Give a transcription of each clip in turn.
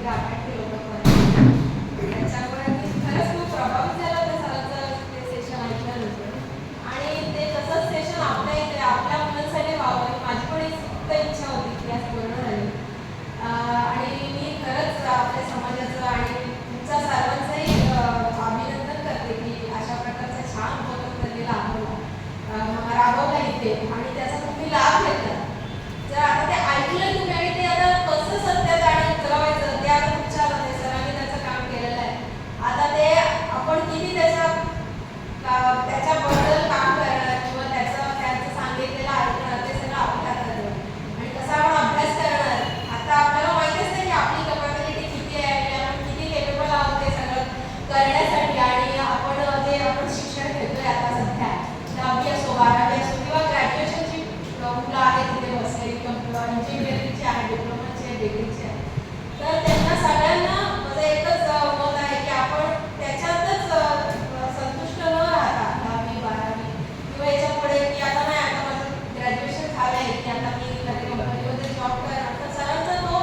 गाठाठी लोक पण त्याच्यामुळे मी खरंच खूप प्रभावित झाला त्या सरांचं ते सेशन ऐकल्यानंतर. आणि ते तसंच सेशन आपल्या इथे आपल्या मुलांसाठी व्हावं माझी पण एक फक्त इच्छा होती की आज पूर्ण झाली. आणि मी खरंच आपल्या समाजाचं आणि तुमच्या सर्वांचंही अभिनंदन करते की अशा प्रकारचा छान उपक्रम त्यांनी राबवला इथे आणि त्याचा तुम्ही लाभ घेतला. जर आता ते ऐकलं तुम्ही आणि ते आता कसं सत्यात आणि उतरवायचं ते आता तुमच्या हातात आहे. सरांनी त्याचं काम केलेलं आहे. आता ते आपण किती त्याच्याबद्दल काम करणार किंवा त्याचं सांगितलेलं ऐकणार ते सगळं आपल्या हातात आहे. आणि कसा आपण अभ्यास करणार आता आपल्याला माहितीच नाही की आपली कॅपॅबिलिटी किती आहे आणि आपण किती केपेबल आहोत ते सगळं करण्यासाठी. आणि आपण शिक्षण घेतोय आता सध्या 10वी असो 12वी असो किंवा ग्रॅज्युएशनची मुलं आहेत तिथे बसलेली इंजिनिअरिंगचे आहे डिप्लोमाचे आहे डिग्रीचे आहे. तर त्यांना सगळ्यांना माझं एकच मत आहे की आपण त्याच्यातच संतुष्ट न राहता 10वी 12वी किंवा याच्या पुढे की आता नाही आता माझं ग्रॅज्युएशन झालं आहे की आता मी कंपनीमध्ये जॉब करणार. तर सरांचा तो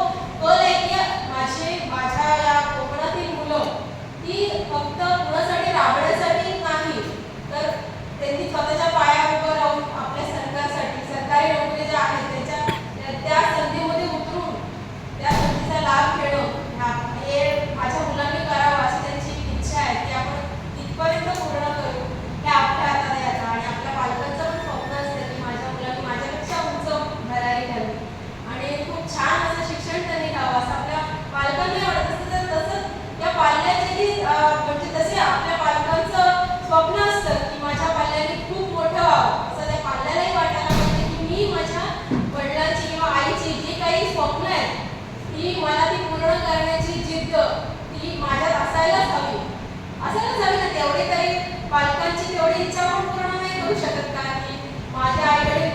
कल आहे की माझ्या या कोकणातील मुलं ही फक्त कुणासाठी राबण्यासाठी नाही तर त्यांनी स्वतःच्या पायावर उभं राहून आपल्या सरकारसाठी सरकारी नोकरी ज्या आहेत त्या संधीमध्ये उतरून त्या संधीचा लाभ घेणं हे माझ्या मुलांनी करावं अशी त्यांची इच्छा आहे की आपण तिथपर्यंत पूर्ण करू. हे आपल्या हातात आहे आता. आणि आपल्या पालकांचं पण स्वप्न असतं की माझ्या मुलांनी माझ्यापेक्षा उंच भरारी घ्यावी आणि खूप छान असं शिक्षण त्यांनी घ्यावं असं आपल्या पालकांना वाटत असतं. तर तसंच या पाल्याचेही म्हणजे तसे आपल्या पालकांचं स्वप्न असतं की माझ्या पाल्याने खूप मोठं व्हावं असं त्या पाल्यालाही वाटायला पाहिजे की मी माझ्या वडिलांची किंवा आईची जी काही स्वप्न आहेत ती मला ती पूर्ण करण्याची जिद्द ती माझ्यात असायलाच हवी ना. तेवढी तरी पालकांची तेवढी इच्छा पण पूर्ण नाही करू शकत का की माझ्या आईकडे